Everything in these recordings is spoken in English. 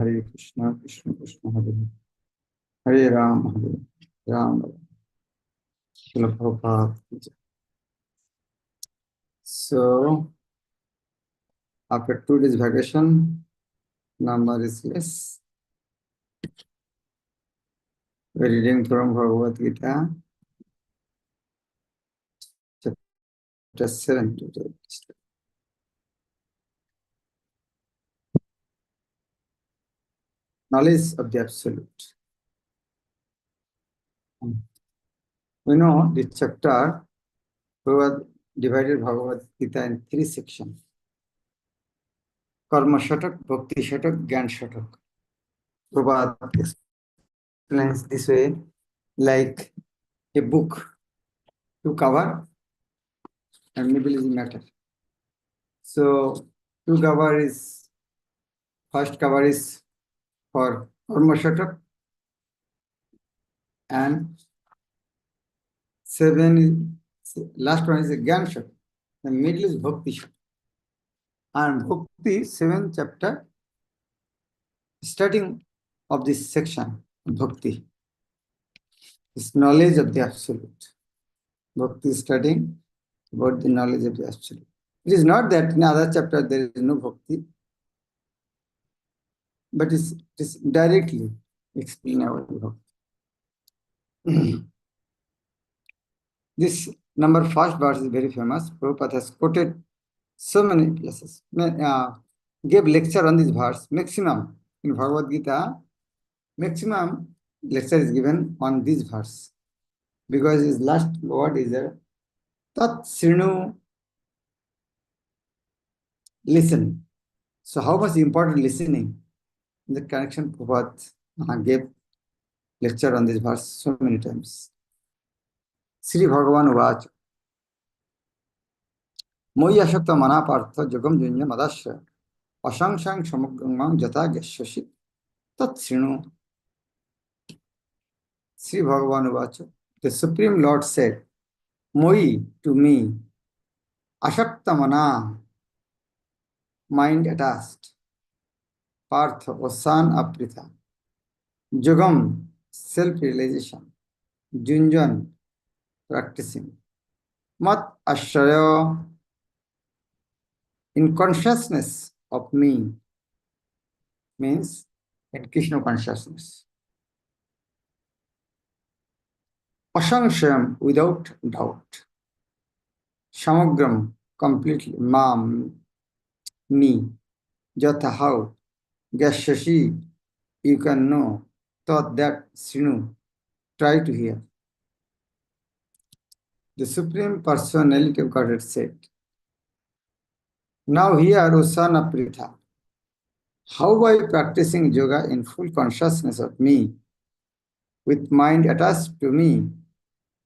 Hare Krishna, Krishna Krishna, Hare Hare, Hare Ram, Hare Ram, Srila Prabhupada. So, after 2 days vacation, number is less. We're reading from Bhagavad Gita, chapter 7 today. Knowledge of the Absolute. We know this chapter, Prabhupada divided Bhagavad Gita in 3 sections. Karma Shatak, Bhakti Shatak, Gyan Shatak. Prabhupada explains this way, like a book, 2 cover and middle is matter. So 2 cover is, first cover is for Karma Shatak and 7 is, last one is a Gyan Shatak. The middle is Bhakti Shatak. And Bhakti, 7th chapter, starting of this section, Bhakti, is knowledge of the Absolute. Bhakti is studying about the knowledge of the Absolute. It is not that in other chapter there is no Bhakti, but it is directly explained about Bhakti. This number first verse is very famous. Prabhupada has quoted so many places. Gave lecture on this verse. Maximum in Bhagavad Gita, maximum lecture is given on this verse. Because his last word is Tat Srinu, listen. So how much important listening? In the connection, Prabhupada gave lecture on this verse so many times. Sri Bhagavan Uvach Moya Shakta Manapartha Jagam Junya Madasya Ashangsang Samagamang Jata Geshashi Tat Srinu. Sri Bhagavan Uvach, the Supreme Lord said, Moi, to me, Ashakta Mana, mind attached, Partha, or son of Pritha, Jagam, self-realization, Junjan, practicing, Mat Ashraya, in consciousness of me, means in Krishna consciousness. Asangshayam, without doubt. Samagram, completely. Mam, me. Jata, how. Gashashi, you can know. Thought that, Srinu, try to hear. The Supreme Personality of Godhead said, now hear, O son of Pritha, how by practicing yoga in full consciousness of me, with mind attached to me,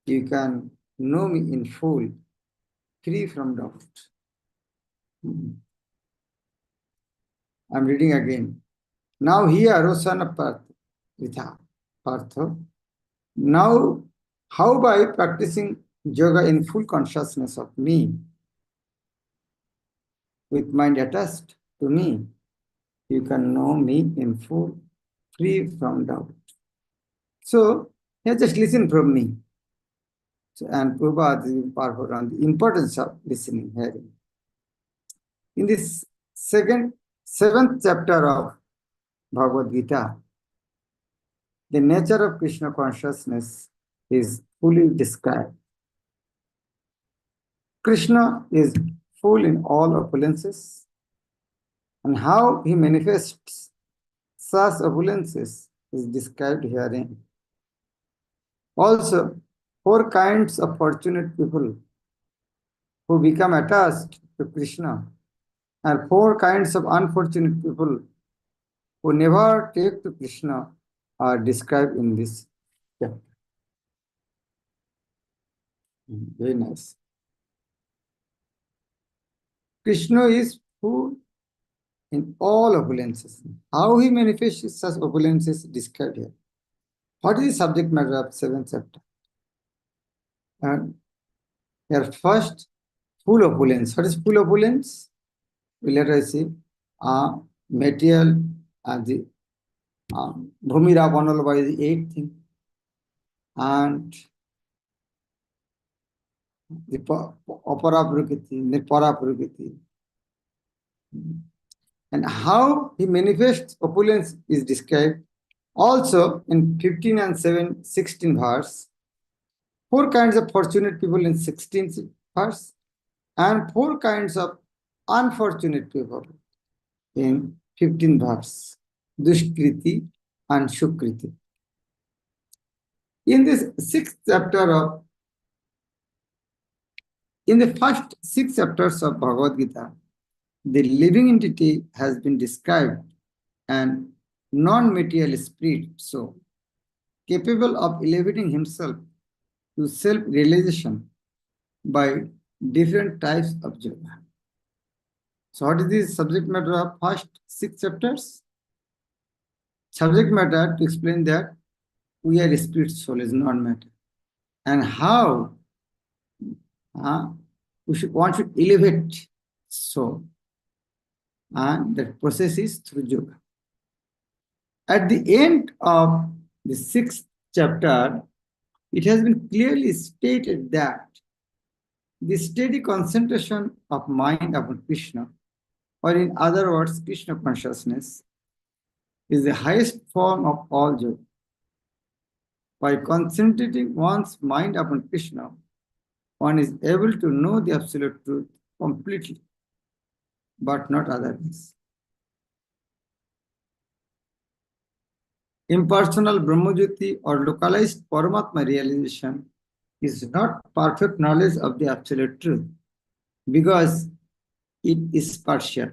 you can know me in full, free from doubt. I'm reading again. Now here, O son of Pritha, Partha, now how by practicing yoga in full consciousness of me, with mind attached to me, you can know me in full, free from doubt. So, here just listen from me. So, and Prabhupada is powerful on the importance of listening, hearing. In this 7th chapter of Bhagavad Gita, the nature of Krishna consciousness is fully described. Krishna is full in all opulences, and how he manifests such opulences is described herein. Also, 4 kinds of fortunate people who become attached to Krishna, and 4 kinds of unfortunate people who never take to Krishna are described in this chapter. Very nice. Krishna is full in all opulences. How he manifests such opulences is described here. What is the subject matter of 7th chapter? And here first, full opulence. What is full opulence? We later see material and the Bhumira Vanalva is the eighth thing. And the Apara Prakriti, Nirpara Prakriti. And how he manifests opulence is described also in 15 and 16 verse. 4 kinds of fortunate people in 16th verse, and 4 kinds of unfortunate people in 15th verse. Dushkriti and Shukriti. In this 6th chapter of, in the first 6 chapters of Bhagavad Gita, the living entity has been described and non-material spirit soul, capable of elevating himself to self-realization by different types of yoga. So what is the subject matter of first 6 chapters? Subject matter to explain that we are spirit soul, is non-matter. And how one should elevate soul. And that process is through yoga. At the end of the 6th chapter, it has been clearly stated that the steady concentration of mind upon Krishna, or in other words, Krishna consciousness, is the highest form of all yoga. By concentrating one's mind upon Krishna, one is able to know the absolute truth completely, but not otherwise. Impersonal Brahmajyoti or localized Paramatma realization is not perfect knowledge of the absolute truth, because it is partial.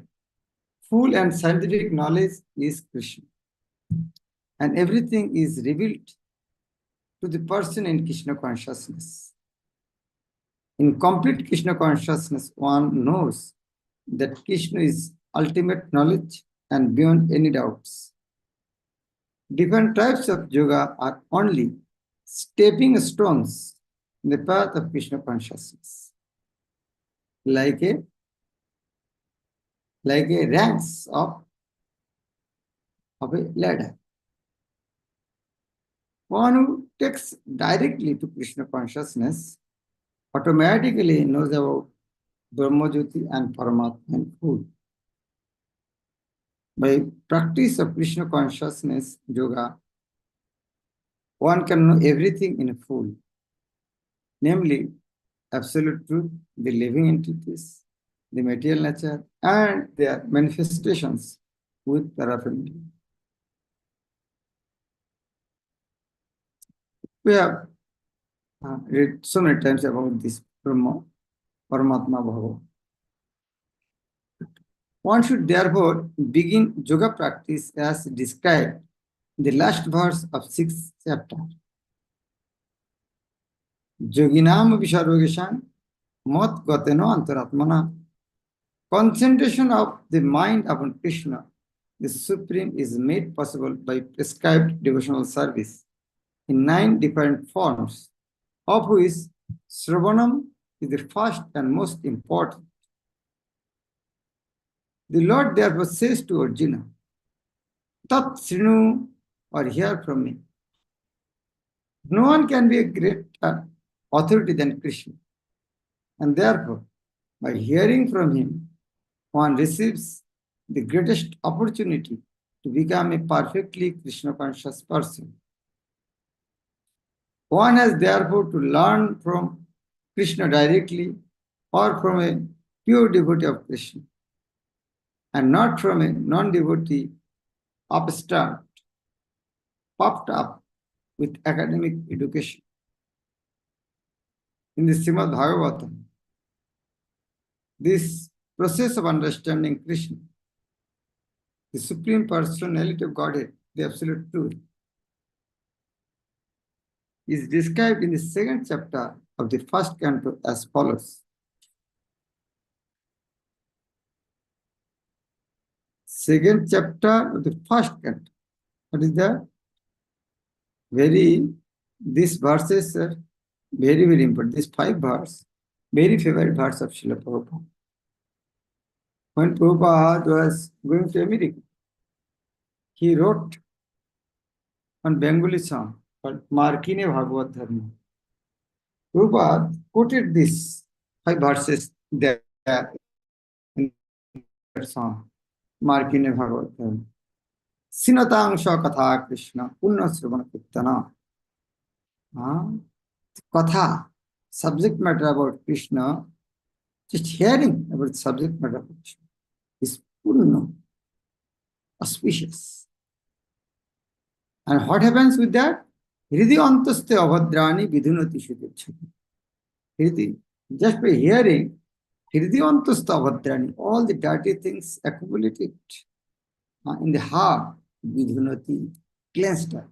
Full and scientific knowledge is Krishna, and everything is revealed to the person in Krishna consciousness. In complete Krishna consciousness, one knows that Krishna is ultimate knowledge and beyond any doubts. Different types of yoga are only stepping stones in the path of Krishna consciousness, like a ranks of a ladder. One who takes directly to Krishna consciousness automatically knows about Brahmajyoti and Paramatma in full. By practice of Krishna consciousness yoga, one can know everything in full, namely absolute truth, the living entities, the material nature, and their manifestations with paraphernalia. We have read so many times about this Brahma, Paramatma Bhava. One should therefore begin yoga practice as described in the last verse of 6th chapter. Yoginam Visharogeshan Mot Gateno Antaratmana. Concentration of the mind upon Krishna, the Supreme, is made possible by prescribed devotional service in 9 different forms, of which Sravanam is the first and most important. The Lord therefore says to Arjuna, Tat Srinu, or hear from me. No one can be a greater authority than Krishna, and therefore, by hearing from him, one receives the greatest opportunity to become a perfectly Krishna conscious person. One has therefore to learn from Krishna directly or from a pure devotee of Krishna, and not from a non-devotee upstart, puffed up with academic education. In the Srimad Bhagavatam, this process of understanding Krishna, the Supreme Personality of Godhead, the Absolute Truth, is described in the 2nd chapter of the 1st canto as follows. 2nd chapter of the 1st canto. What is that? These verses are very, very important. These 5 verses, very favorite verse of Srila Prabhupada. When Prabhupada was going to America, he wrote one Bengali song called Markine Bhagavad Dharma. Prabhupada quoted these 5 verses there in that song, Markine Bhagavad Dharma. Sinatangsha Katha Krishna Punna Sravana Kirtana. Katha, subject matter about Krishna, just hearing about subject matter about Krishna is Punna, auspicious. And what happens with that? Hridi antaste avhadrani vidhunati shudachati. Hridi, just by hearing, Hridi antaste avhadrani, all the dirty things accumulated in the heart, vidhunati, cleansed up.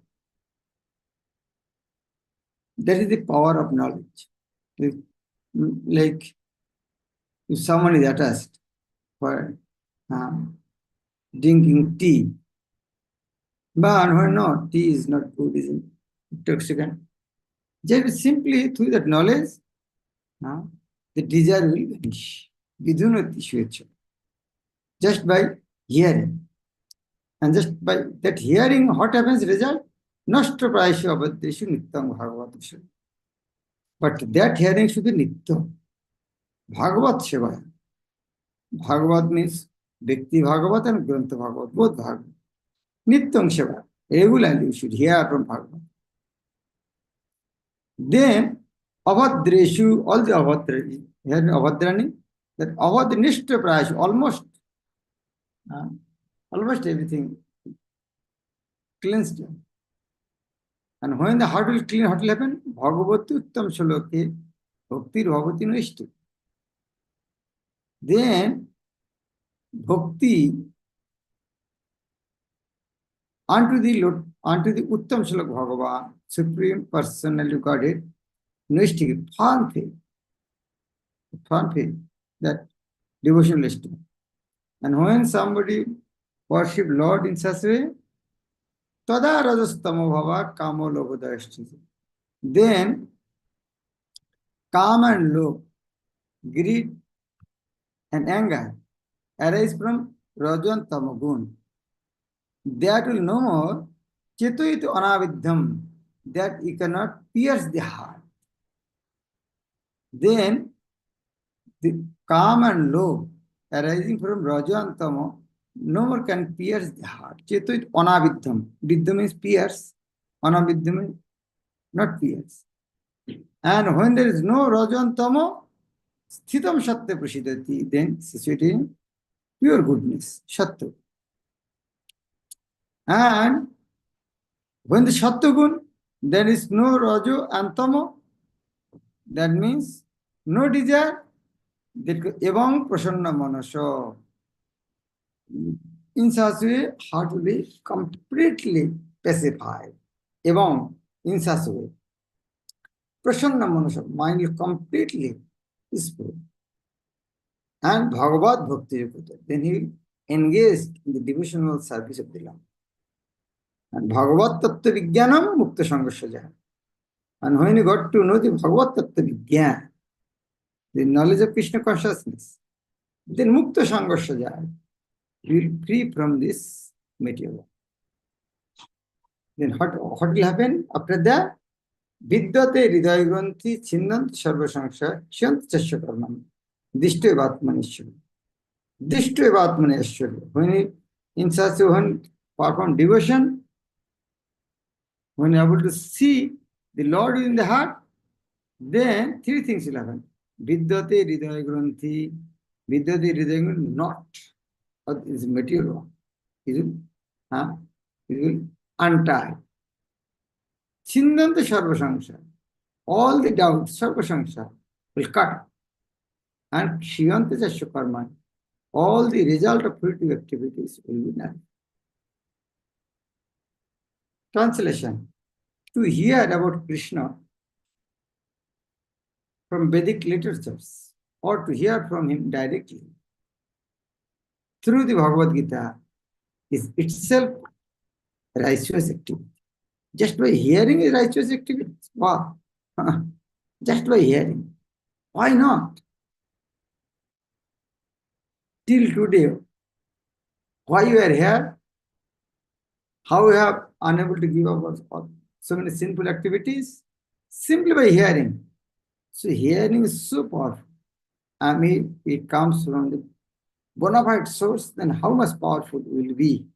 That is the power of knowledge. Like if someone is attached for drinking tea, but why not? Tea is not good, is intoxicant. Just simply through that knowledge, the desire will vanish. Vidhunati shvecha. Just by hearing. And just by that hearing, what happens? Result? Nashtra praishu abhaddeshu nittam bhagavatashu. But that hearing should be nittam. Bhagavat Shivaya. Bhagavad means Bhakti Bhagavat and Grantha Bhagavat, both Bhagavat. Nityam Shivaya. Regularly you should hear from Bhagavat. Then, Avadreshu, all the Avadrani, here Avadrani, that Avadnishta Prayashu, almost everything cleansed. And when the heart will clean, what will happen? Bhagavati Uttam Shaloke, Bhakti Bhagavati Noishti. Then, Bhakti unto the Uttam Shalok Bhagavan, Supreme Personality of Godhead, Noishti, firm faith, that devotionalist. And when somebody worship Lord in such a way, Tada Rajastamo Bhava Kamo Lobodashti. Then, calm and low, greed and anger arise from Raja and Tamagun. That will no more Chetuit Anavidham, that you cannot pierce the heart. Then the calm and low arising from Raja and Tamo no more can pierce the heart. Chetuit Anavidham. Vidham means pierce. Anavidham means not pierce. And when there is no Raja and Tamo, Sthitam Satya Prasidati, then situated in pure goodness, Satya. And when the Satyagun, there is no Rajo and Tamo, that means no desire, Evam Prasanna Manasha. In such a way, heart will be completely pacified. Evam, in such a way. Prasanna Manasha, mind will completely peaceful. And Bhagavad Bhakti Yoga, then he engaged in the devotional service of the Lord. And Bhagavad Tattva Vijnanam Mukta Sangasya Jaya. And when you got to know the Bhagavad Tattva Vijnana, the knowledge of Krishna consciousness, then Mukta Sangasya Jaya, you will free from this material. Then what will happen after that? Vidyate Hridaya Granthi Chinnant Sarva Sangsha Shant Chasya Karnam Dishto Evatmanishya. Dishto Evatmanishya. When he, in such a when perform devotion, when you are able to see the Lord in the heart, then 3 things will happen. Vidyate Hridaya Granthi. Vidyate Hridaya Granthi not. Is material. It will untie. Chindanta Sarva Sangsha. All the doubts, Sarva Sangsha, will cut. And Shiyanta Jasya Karma. All the result of fruitive activities will be done. Translation. To hear about Krishna from Vedic literatures or to hear from him directly through the Bhagavad Gita is itself righteous activity. Just by hearing is righteous activity. Wow. Just by hearing. Why not? Till today, why you are here? How we have unable to give up on so many sinful activities? Simply by hearing. So hearing is so powerful. I mean, it comes from the bona fide source, then how much powerful will be?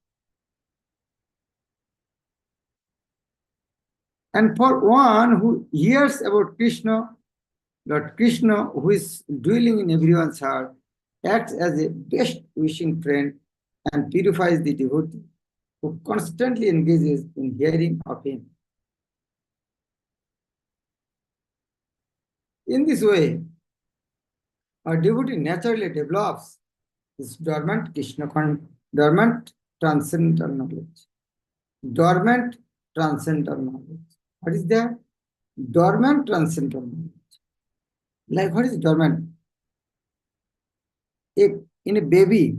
And for one who hears about Krishna, Lord Krishna, who is dwelling in everyone's heart, acts as a best wishing friend and purifies the devotee who constantly engages in hearing of him. In this way, a devotee naturally develops his dormant transcendental knowledge. Dormant transcendental knowledge. What is that? Dormant transcendental knowledge. Like what is dormant? In a baby,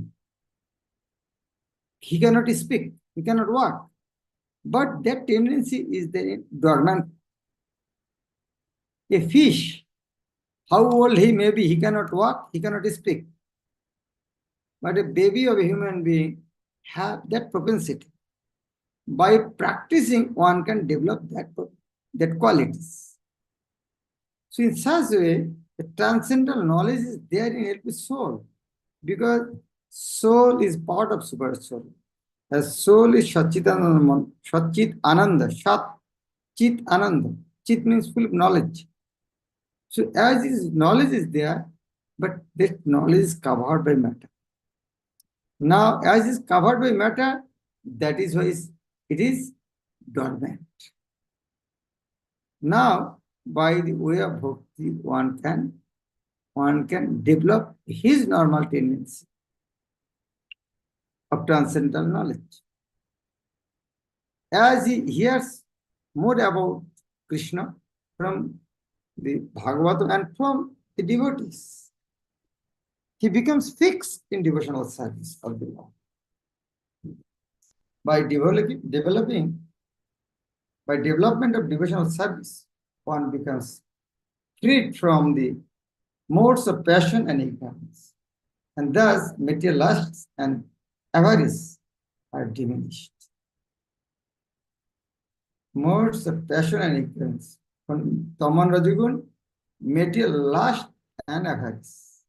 he cannot speak, he cannot walk. But that tendency is there in dormant. A fish, how old he may be, he cannot walk, he cannot speak. But a baby of a human being have that propensity. By practicing, one can develop that qualities. So in such a way, the transcendental knowledge is there in every soul, because soul is part of super soul. As soul is Satchit Ananda, Sat Chit Ananda. Chit means full of knowledge. So as this knowledge is there, but that knowledge is covered by matter. Now, as is covered by matter, that is why it is dormant. Now, by the way of bhakti, one can develop his normal tendency of transcendental knowledge. As he hears more about Krishna from the Bhagavad and from the devotees, he becomes fixed in devotional service of the Lord. By development of devotional service, one becomes freed from the modes of passion and ignorance, and thus material lusts and avarice are diminished. Modes of passion and ignorance, from Taman Rajagun, material lust and avarice.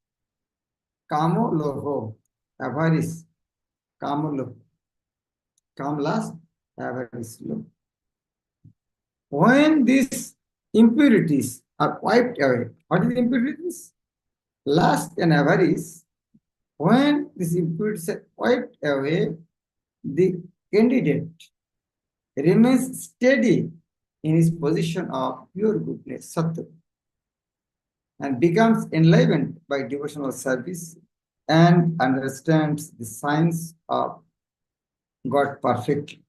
Kamo loho, avarice, kamo loho. Kam lust, avarice loho. When these impurities are wiped away, what is impurities? Lust and avarice. When these impurities are wiped away, the candidate remains steady in his position of pure goodness, sattva, and becomes enlivened by devotional service and understands the science of God perfectly.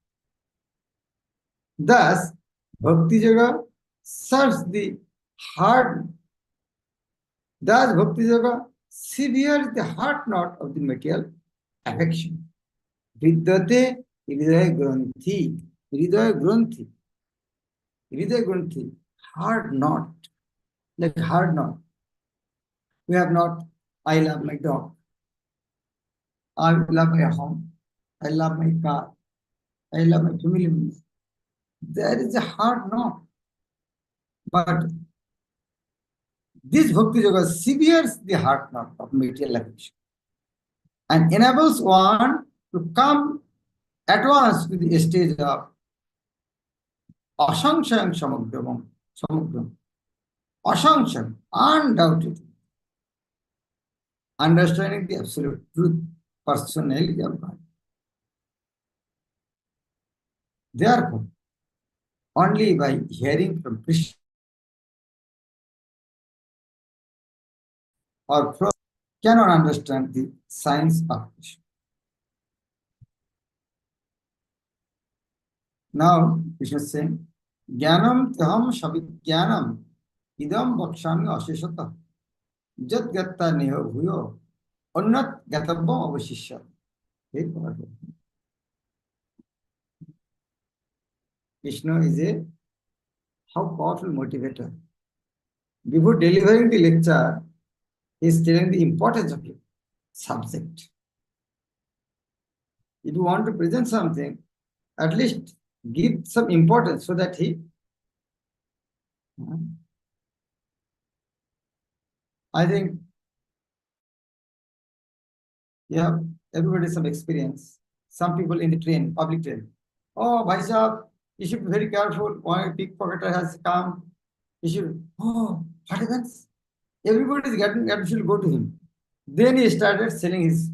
Thus, Bhakti Yoga serves the heart. Thus, Bhakti Yoga severs the heart knot of the material affection. Vidyate hridaya granthi. Hridaya granthi. Hridaya granthi. Hard knot. Like hard knot. We have not, I love my dog. I love my home. I love my car. I love my family members. There is a hard knot. But this Bhakti Yoga severs the hard knot of material affection and enables one to come at once to the stage of Asanshayam Samagram. Asanshayam, undoubtedly. Understanding the absolute truth, personality of God. Therefore, only by hearing from Krishna or from cannot understand the science of Krishna. Now, Krishna is saying, Jnanam taham shabijnanam idam bhakshami asheshata jat gatta neho bhuyo annat gatabbam avashishya. Very powerful. Krishna is a how powerful motivator. Before delivering the lecture, he is telling the importance of the subject. If you want to present something, at least give some importance so that he, I think, yeah, everybody has some experience. Some people in the train, public train. Oh, Bhai Sahab, you should be very careful. One pickpocketer has come. You should, oh, what happens? Everybody is getting should go to him. Then he started selling his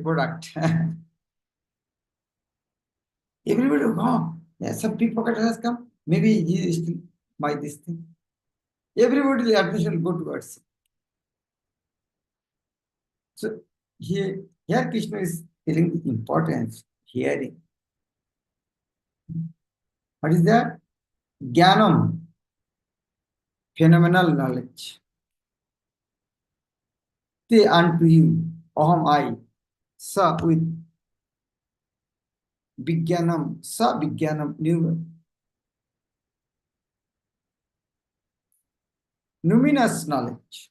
product. Everybody, oh, yeah, some pickpocketer has come. Maybe he is still buy this thing. Everybody attention go towards him. So here Krishna is telling the importance hearing. What is that? Jnanam, phenomenal knowledge. Te unto you, aham I, sa with Vijnanam, sa Vijnanam, numinous knowledge.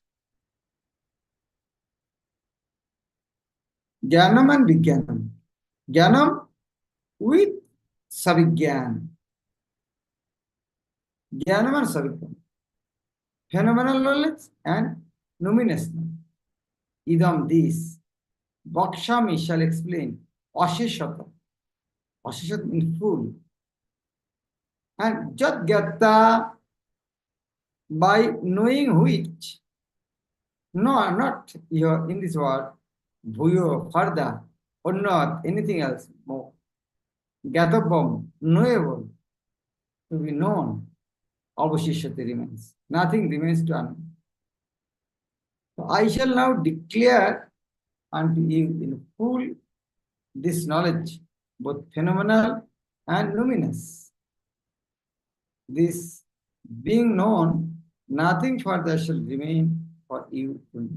Jnanam and Vijnanam. Jnanam with Savigyan. Jnanam and Savigyan. Phenomenal knowledge and numinous knowledge. Idam this. Vakshami shall explain. Ashishata. Ashishata in full. And Jat Gyatta, by knowing which, no, not here in this world, Bhuyo, further, or not anything else more. Gathabam, knowable, to be known, Avashishati remains. Nothing remains to unknown. So I shall now declare unto you in full this knowledge, both phenomenal and luminous. This being known, nothing further shall remain for you to know.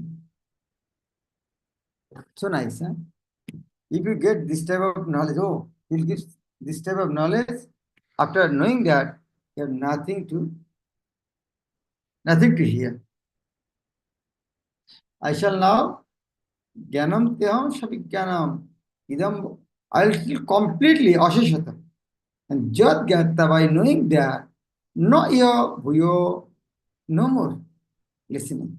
So nice, huh? If you get this type of knowledge, oh, he'll give this type of knowledge. After knowing that, you have nothing to hear. I shall now Jnanam Teham Shabhijnanam Idam. I will feel completely Ashishata. And Jat Gyata, by knowing that, no yo bhuyo, no more listening.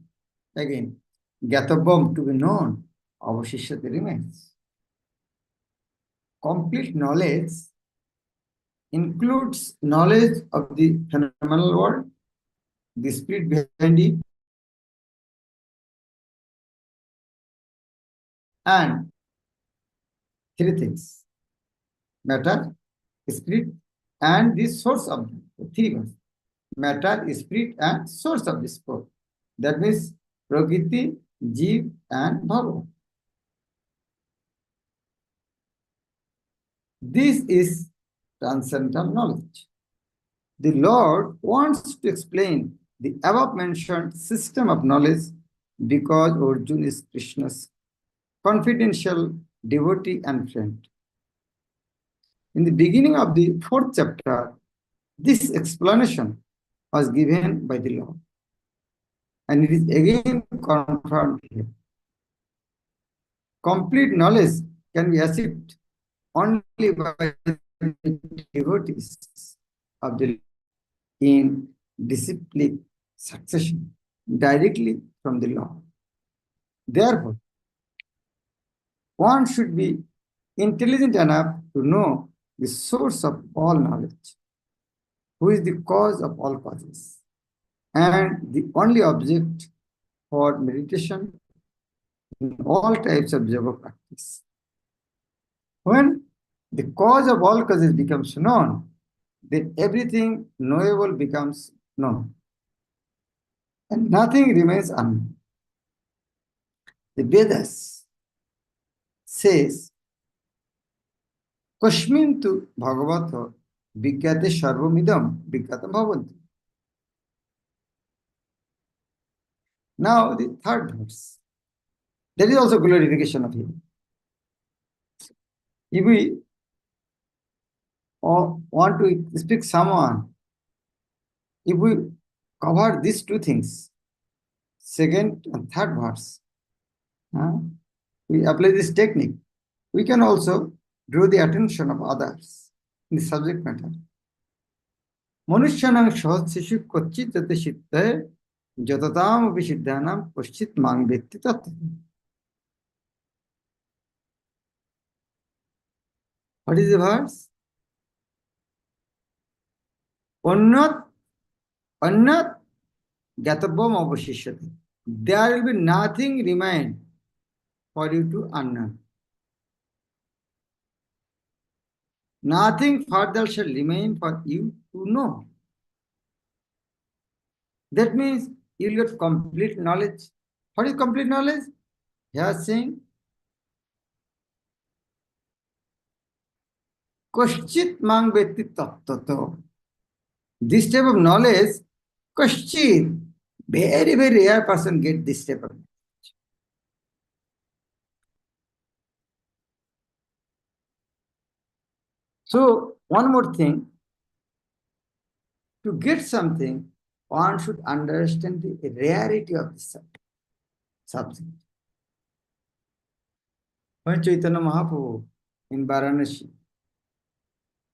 Again, Gyatabam, to be known, Avashishati remains. Complete knowledge includes knowledge of the phenomenal world, the spirit behind it, and three things: matter, spirit, and the source of the three ones. Matter, spirit, and source of the sport. That means Prakriti, Jeev, and Bhagavan. This is transcendental knowledge. The Lord wants to explain the above mentioned system of knowledge because Arjuna is Krishna's confidential devotee and friend. In the beginning of the 4th chapter, this explanation was given by the Lord, and it is again confirmed here. Complete knowledge can be achieved only by devotees of the Lord in disciplined succession directly from the Lord. Therefore, one should be intelligent enough to know the source of all knowledge, who is the cause of all causes, and the only object for meditation in all types of yoga practice. When the cause of all causes becomes known, then everything knowable becomes known, and nothing remains unknown. The Vedas says, Kashmin tu Bhagavato Vigyate Sarvamidam Vigyatam Bhavanti. Now the 3rd verse. There is also glorification of him. If we want to speak someone, if we cover these two things, 2nd and 3rd verse, we apply this technique, we can also draw the attention of others in the subject matter. Manusyanang sahasishu kochit jate siddhaye jatatam abhisiddhanam koschit mang vetti tattvam. What is the verse? Annat gatabam avashishyate. There will be nothing remain for you to unknown. Nothing further shall remain for you to know. That means you will get complete knowledge. What is complete knowledge? Here saying, Koschit mang vetti tattato. This type of knowledge, Koschit, very, very rare person get this type of knowledge. So, one more thing, to get something, one should understand the rarity of the subject. When Chaitanya Mahaprabhu in Varanasi,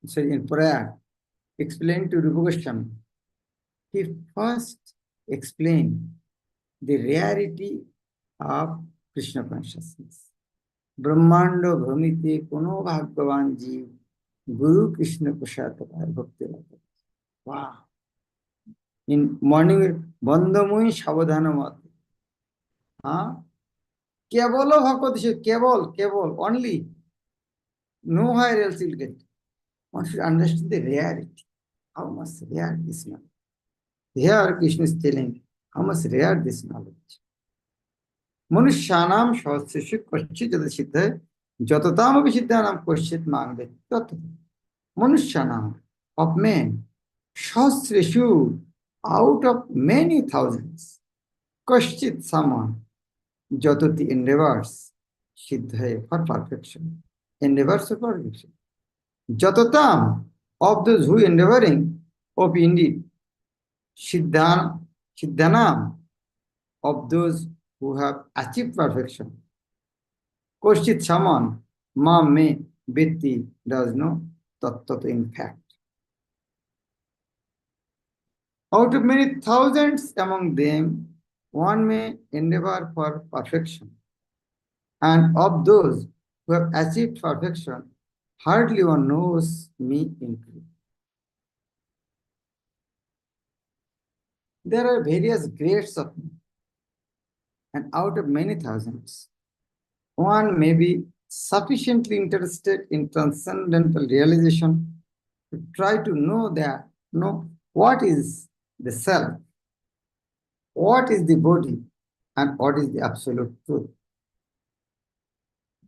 so in prayer, explained to Rupa Goswami, he first explained the rarity of Krishna consciousness. Brahmando bhramite kono bhagavan jeev Guru Krishna Prasadavar Bhakti Yoga. Wow. In morning, Bandhamui Shavadhana Mati. Kevalo Bhakti, Keval, only. Nowhere else you'll get. One should understand the rarity. How much rare this knowledge. Here Krishna is telling how much rare this knowledge. Manusyanam sahasishu koschit jate siddhaye jatatam abhisiddhanam koschit mang vetti tattvam. Manusyanam, of men, sahasreshu, out of many thousands, koschit, someone, jatati, endeavors, siddhaye, for perfection, endeavors for perfection. Jatatam, of those who endeavoring, of indeed, siddhanam, of those who have achieved perfection. Koschit, someone, mam me, vetti, does know, tattva, in fact. Out of many thousands among them, one may endeavor for perfection. And of those who have achieved perfection, hardly one knows me in truth. There are various grades of me. And out of many thousands, one may be sufficiently interested in transcendental realization to try to know what is the self, what is the body, and what is the absolute truth.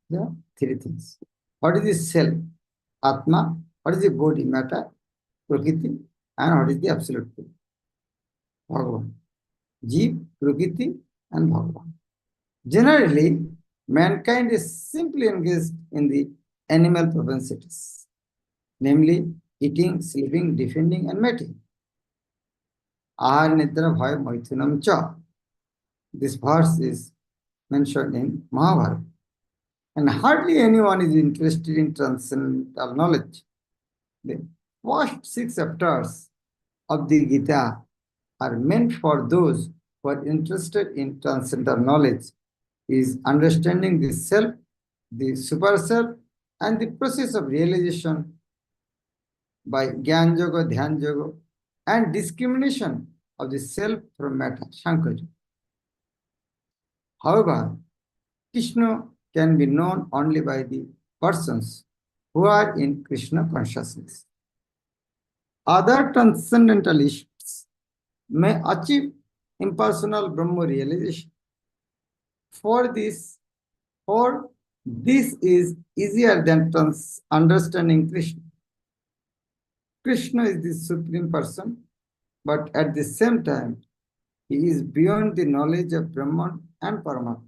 There are three things. What is the self, Atma, what is the body, matter, Prakriti, and what is the absolute truth, Bhagavan. Jeev, Prakriti, and Bhagavan. Generally, mankind is simply engaged in the animal propensities, namely eating, sleeping, defending, and mating. Ahar nidra bhaya maithunam cha. This verse is mentioned in Mahabharata. And hardly anyone is interested in transcendental knowledge. The first 6 chapters of the Gita are meant for those who are interested in transcendental knowledge, is understanding the self, the super self, and the process of realization by Gyan Yoga, Dhyan Yoga, and discrimination of the self from matter, Shankara. However, Krishna can be known only by the persons who are in Krishna consciousness. Other transcendentalists may achieve impersonal Brahma realization. For this is easier than understanding Krishna. Krishna is the Supreme Person, but at the same time, he is beyond the knowledge of Brahman and Paramatma.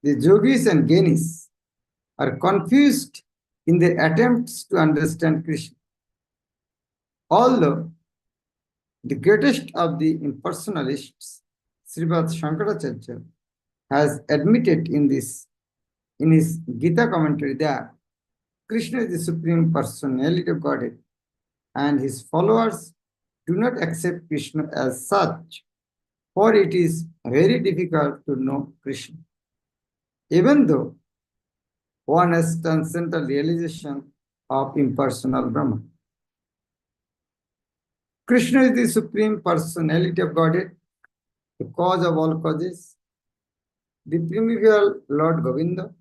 The yogis and gyanis are confused in their attempts to understand Krishna. Although the greatest of the impersonalists, Srimad Shankaracharya, has admitted in this in his Gita commentary that Krishna is the Supreme Personality of Godhead, and his followers do not accept Krishna as such, for it is very difficult to know Krishna. Even though one has transcendental realization of impersonal Brahman. Krishna is the Supreme Personality of Godhead, the cause of all causes, the primordial Lord Govinda,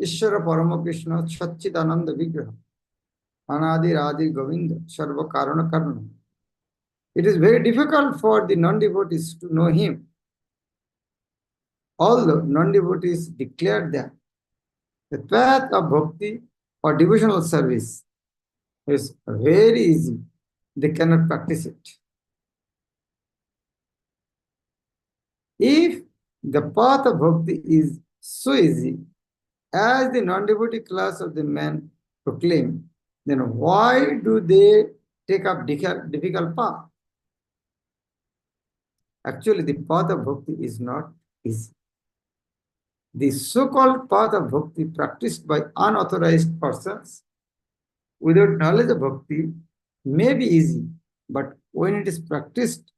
Ishvara Parama Krishna, Satchidananda Vigraha, Anadi Radi Govinda, Sarva Karana Karana. It is very difficult for the non-devotees to know him. Although non-devotees declare that the path of bhakti or devotional service is very easy, they cannot practice it. If the path of bhakti is so easy, as the non-devotee class of the men proclaim, then why do they take up difficult path? Actually, the path of bhakti is not easy. The so-called path of bhakti practiced by unauthorized persons without knowledge of bhakti may be easy, but when it is practiced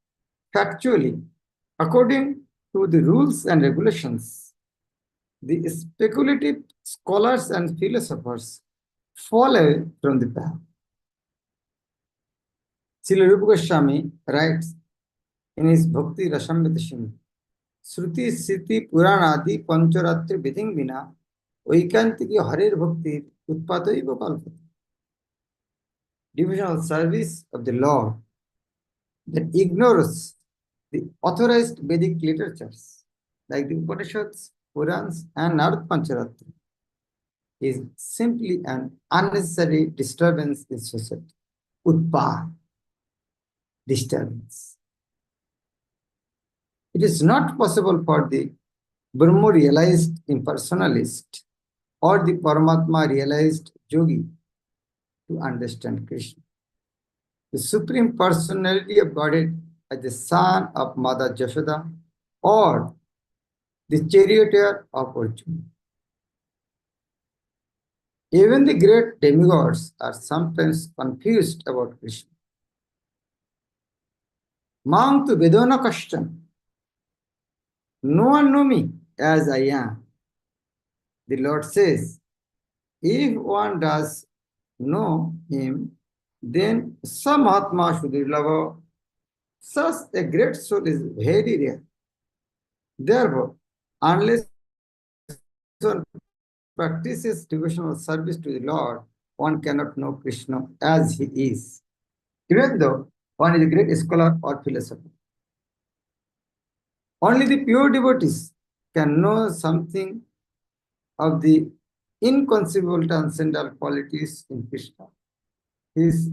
factually, according to the rules and regulations, the speculative scholars and philosophers fall away from the path. Srila Rupa Goswami writes in his Bhakti Rasamrita Sindhu, Shruti Sriti Puranadi Pancharatri Viding Vina Oikeantiki Harir Bhakti Utpataiva Kalpati. Devotional service of the Lord that ignores the authorized Vedic literatures like the Upanishads, Purans, and Narad Pancharatri is simply an unnecessary disturbance in society. Utpa, disturbance. It is not possible for the Brahma realized impersonalist or the Paramatma realized yogi to understand Krishna. The Supreme Personality of Godhead as the son of Mother Jashoda or the charioteer of Arjuna. Even the great demigods are sometimes confused about Krishna. Mang tu vedona kashtan. No one know me as I am. The Lord says, if one does know him, then some Atma Shuddhilava, such a great soul is very rare. Therefore, unless one practices devotional service to the Lord, one cannot know Krishna as he is, even though one is a great scholar or philosopher. Only the pure devotees can know something of the inconceivable transcendental qualities in Krishna. His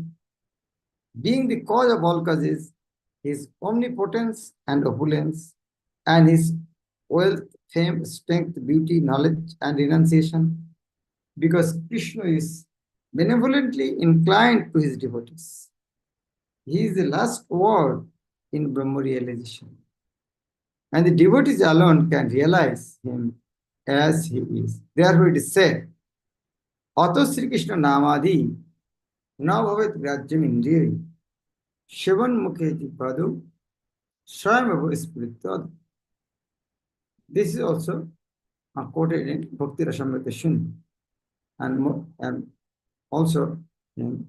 being the cause of all causes, his omnipotence and opulence, and his wealth, fame, strength, beauty, knowledge, and renunciation, because Krishna is benevolently inclined to his devotees. He is the last word in Brahma realization. And the devotees alone can realize him as he is. Therefore it is said, Ato Sri Krishna Namadi Na Bhavet Grajyam Indriya Shivan Mukheji Padu Swayam Spiritad. This is also quoted in Bhakti Rasamrita Sindhu and also in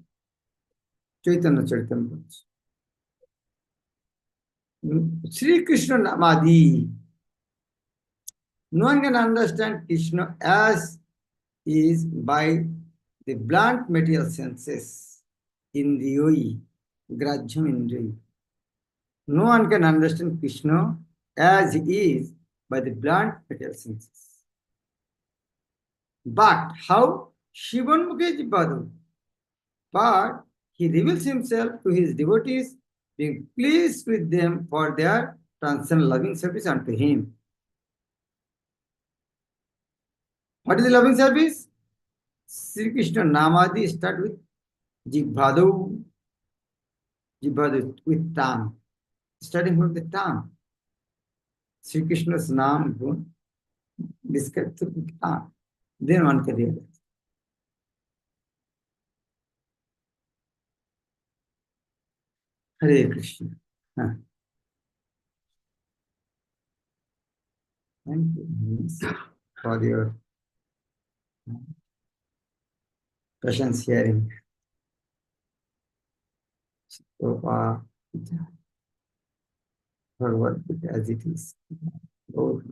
Chaitanya Charitamrita. Sri Krishna Namadi. No one can understand Krishna as is by the blunt material senses, Indriyoi, Grajyam Indriya. No one can understand Krishna as he is by the blunt material senses. But how? Shivan Mukheji Padu. But he reveals himself to his devotees, being pleased with them for their transcendental loving service unto him. What is the loving service? Sri Krishna Namadi start with Jibhadu, with tongue, starting from the tongue. Sri Krishna's Nam, discuss, then one can realize. Hare Krishna. Thank you for your questions sharing. So, Bhagavad Gita as it is. Oh,